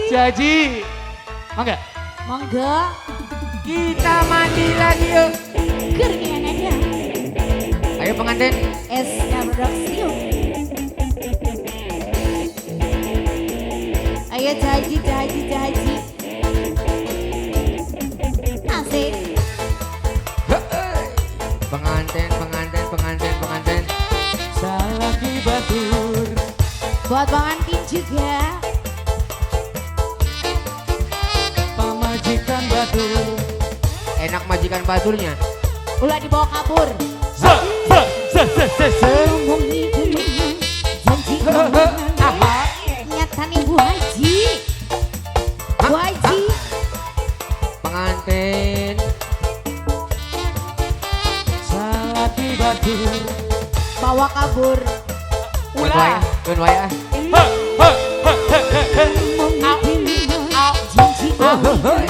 Jaji. Mangga. Monggo. Kita mandi lagi yuk. Keringan aja. Ayo pengantin. SK Production. Ayo Jaji. Asik. Pengantin. Salaki batur. Buat pengantin juga. Pamajikan batur. Enak majikan baturnya. Ulah dibawa kabur. Ngomongi gelengan, janji ngomongan. Nyata nih Bu Haji. Bu Haji. Pengantin. Salaki batur. Bawa kabur. Ulah. Gun waya. Ngomongi gelengan, janji ngomongan.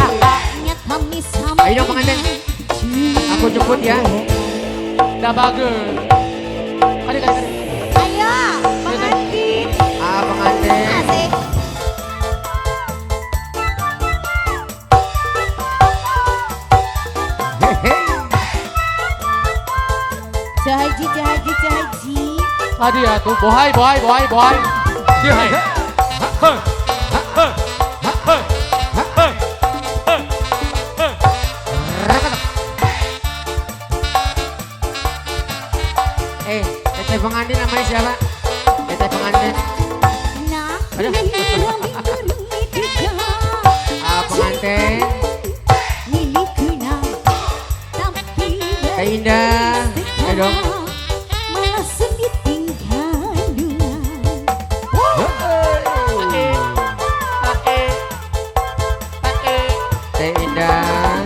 Nyata nih sama. Ayo dong pengantin. Aku jemput ya. Dah bagus. Adik. Ayo pengantin. Pengantin. Asik. Jahaji. Tadi ya tuh, bohai. Dia hai. Teteh pengantin namanya siapa? Teteh pengantin. Nah, Aduh. Pengantin. Teh Indah. Ayo dong. Teh Indah.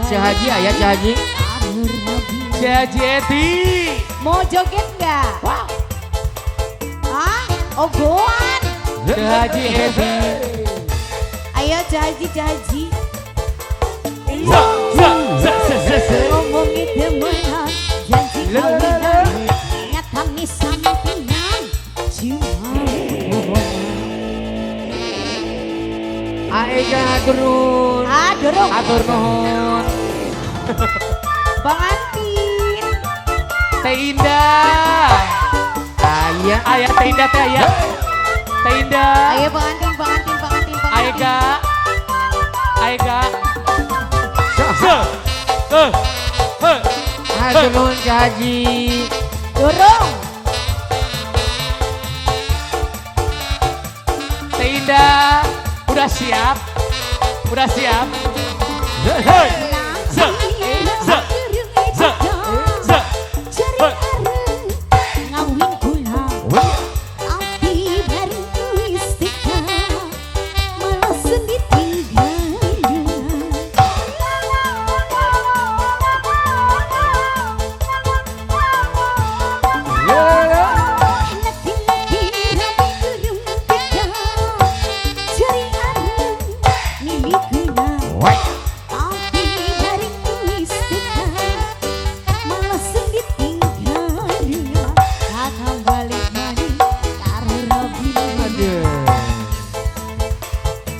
Jahaji ayah Jahaji. Jaji Eti. Mau joget nggak? Wow. Ah, ogoan. Jaji Eti. Ayo Jahaji. Ngomongin demenan, janji kawinan, nyata nih sampingan, cuma Aega turun. dorong. Atur nuhun. Pengantin. Teh Indah. Ayah. Ayah Teh Indah teh ayah. Teh Indah. Ayo pengantin. Aega. Turun Jahaji. Dorong. Teh Indah. Udah siap.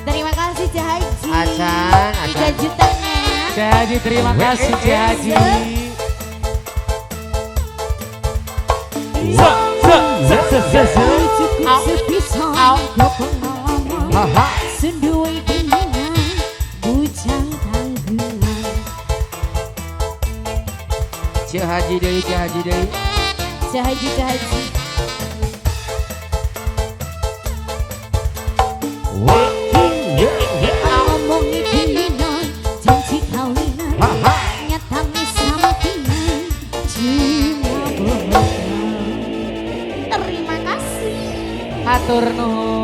Terima kasih Jahaji. Acan. 3 jutanya. Jaji terima kasih Jaji. Senduai dengan bujang tanggungan. Jahaji deui. Jahaji. Ngomongin pilihan, janji kawinan, nyata nih sampingan, cuma bohong. Terima kasih. Atur nuhun.